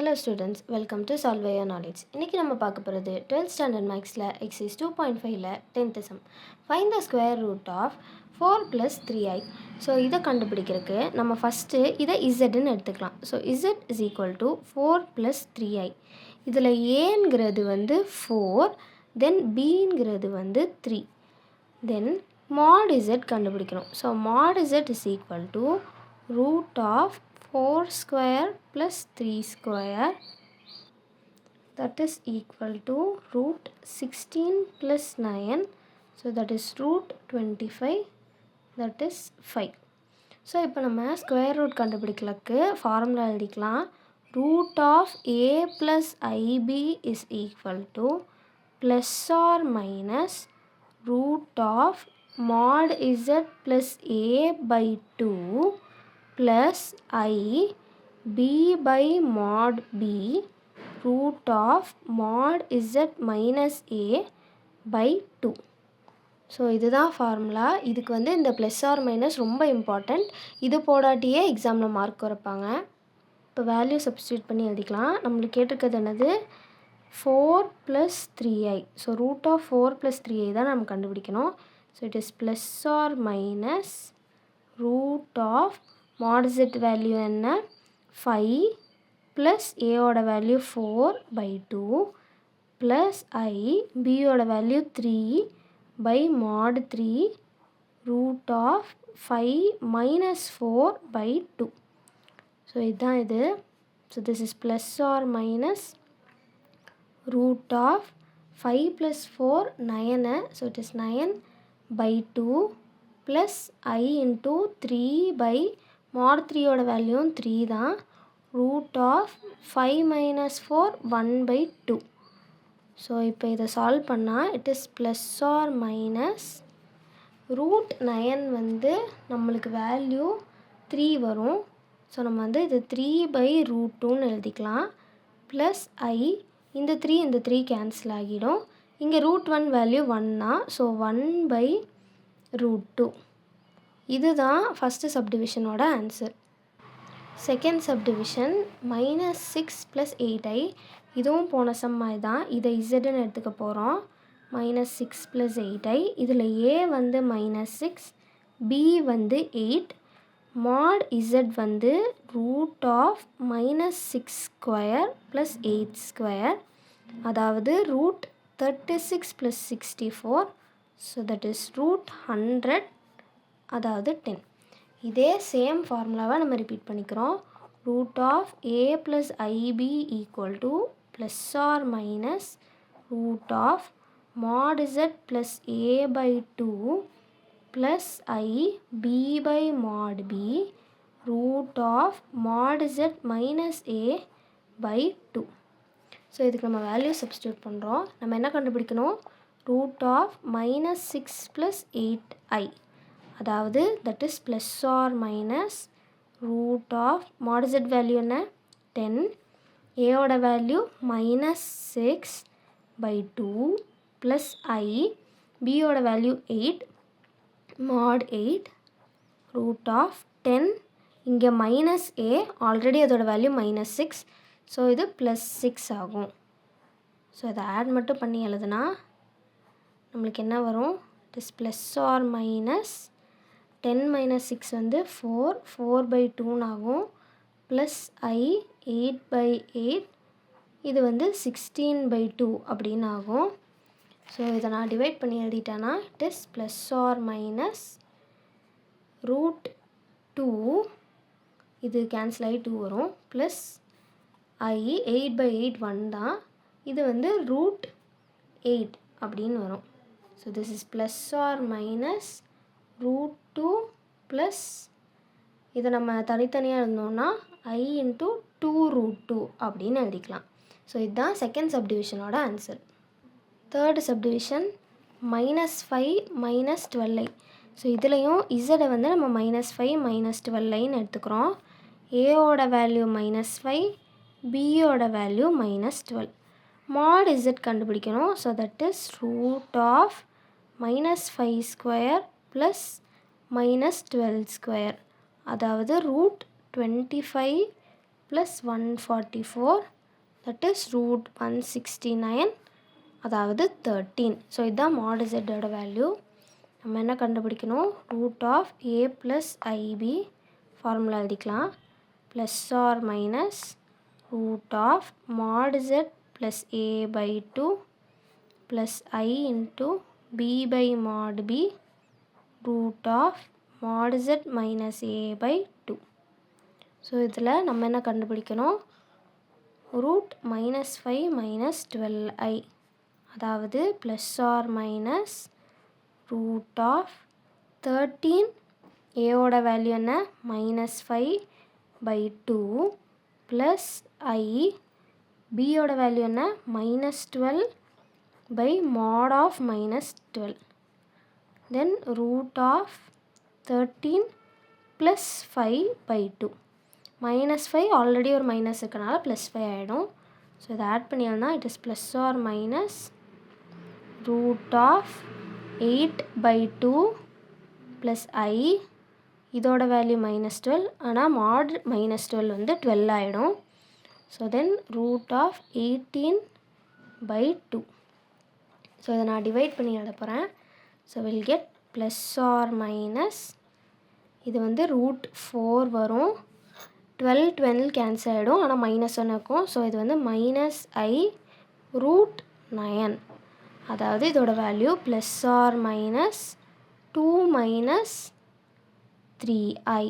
Hello students, welcome to Solve Your Knowledge. இன்னைக்கு நம்ம பார்க்க போகிறது 12th standard mathsல exercise 2.5ல 10th sum. Find the square root of 4 plus 3i. So இதை கண்டுபிடிக்கிறதுக்கு நம்ம ஃபஸ்ட்டு இதை zன்னு எடுத்துக்கலாம். So z is equal to 4 plus 3i. இதில் ஏங்கிறது வந்து 4, then bங்கிறது வந்து 3. Then mod z கண்டுபிடிக்கணும். So mod z is equal to root of 4 square plus 3 square, that is equal to root 16 plus 9, so that is root 25, that is 5. So இப்போ நம்ம square root கண்டுபிடிக்கிறதுக்கு formula எழுதிக்கலாம். root of a plus ib is equal to plus or minus root of mod z plus a by 2 plus I b by mod b root of mod z minus a by 2. So இதுதான் formula. இதுக்கு வந்து இந்த plus or minus ரொம்ப important. இது போடாட்டியே எக்ஸாமில் mark குறைப்பாங்க. இப்போ value substitute பண்ணி எழுதிக்கலாம். நம்மளுக்கு கேட்டிருக்கிறது என்னது, 4 + 3i. So root of 4 + 3i தான் நம்ம கண்டுபிடிக்கணும். So it is plus or minus root of mod z value என்ன, 5 ப்ளஸ் ஏயோட வேல்யூ 4/2 ப்ளஸ் ஐ பியோட value 3 by mod 3 root of 5 minus 4/2. So இதுதான் இது. So this is plus or minus root of 5 plus 4 9, so it is 9/2 plus I into 3 by mod 3 ஓட value 3 தான், root of 5 minus 4 1/2. So இப்போ இதை solve பண்ணால் it is plus or minus root 9 வந்து நம்மளுக்கு value 3 வரும். ஸோ நம்ம வந்து இது 3/√2ன்னு எழுதிக்கலாம். ப்ளஸ் ஐ இந்த 3 கேன்சல் ஆகிடும். இங்கே √1 வேல்யூ 1 தான். ஸோ 1/√2. இதுதான் ஃபஸ்ட்டு சப்டிவிஷனோட ஆன்சர். Second subdivision -6 + 8i. இதுவும் போன சம்மாய் தான். இதை இசட்னு எடுத்துக்க போகிறோம். -6 + 8i. இதில் a வந்து -6, b வந்து 8, mod z வந்து root of -6 square plus 8 square, அதாவது root 36 plus 64, so that is root 100, அதாவது 10. இதே சேம் ஃபார்முலாவை நம்ம ரிப்பீட் பண்ணிக்கிறோம். root of a plus ib equal to plus or minus root of mod z plus a by 2 plus I b by mod b root of mod z minus a by 2. So இதுக்கு நம்ம value substitute பண்ணுறோம். நம்ம என்ன கண்டுபிடிக்கணும், root of -6 + 8i, அதாவது that is plus or minus root of mod z value என்ன, 10, ஏயோட value -6/2 plus i பியோட value 8 mod 8 root of 10, இங்கே மைனஸ் ஏ ஆல்ரெடி அதோட வேல்யூ -6, ஸோ இது +6 ஆகும். ஸோ இதை ஆட் மட்டும் பண்ணி எழுதுனா நம்மளுக்கு என்ன வரும், it is plus or minus 10 - 6 வந்து 4/2 ஆகும், ப்ளஸ் ஐ 8/8, இது வந்து 16/2 அப்படின்னு ஆகும். ஸோ இதை நான் டிவைட் பண்ணி எழுதிட்டேன்னா it is plus or minus √2, இது கேன்சல் ஆகி 2 வரும், ப்ளஸ் ஐ 8/8 1 தான், இது வந்து √8 அப்படின்னு வரும். So this is plus or minus √2 plus இதை நம்ம தனித்தனியாக இருந்தோம்னா I into 2√2 அப்படின்னு எழுதிக்கலாம். ஸோ இதுதான் செகண்ட் சப்டிவிஷனோட answer. Third subdivision -5 - 12i. So இதுலேயும் இசடை வந்து நம்ம -5 - 12iன்னு எடுத்துக்கிறோம். ஏயோட வேல்யூ -5, பியோட வேல்யூ -12. mod z கண்டுபிடிக்கணும். So that is root of -5 square plus -12 square, அதாவது root 25 plus 144 that is root 169 அதாவது 13. ஸோ இதுதான் mod z வேல்யூ. நம்ம என்ன கண்டுபிடிக்கணும், root of a plus I B formula எழுதிக்கலாம். Plus or minus root of mod z plus a by 2 plus I into b by mod b root of mod z minus a by 2. So இதில் நம்ம என்ன கண்டுபிடிக்கணும், root -5 minus 12i அதாவது plus or minus root of 13 ஏவோட value என்ன -5 by 2 plus I பியோட value என்ன -12 by mod of -12 then root of 13 plus 5 by 2. -5 already ஒரு மைனஸ் இருக்கனால +5 ஆகிடும். ஸோ இதை ஆட் பண்ணியால்னா it is plus or minus root of 8 by 2 plus I இதோட வேல்யூ -12 ஆனால் mod -12 வந்து 12 ஆகிடும். So then root of 18 by 2. So இதை நான் டிவைட் பண்ணி எழுத போகிறேன். So will get plus or minus இது வந்து ரூட் 4 வரும். 12 கேன்சல் ஆகிடும் ஆனால் -1 இருக்கும். ஸோ இது வந்து -I ரூட் 9 அதாவது இதோட value plus or minus 2 minus 3i.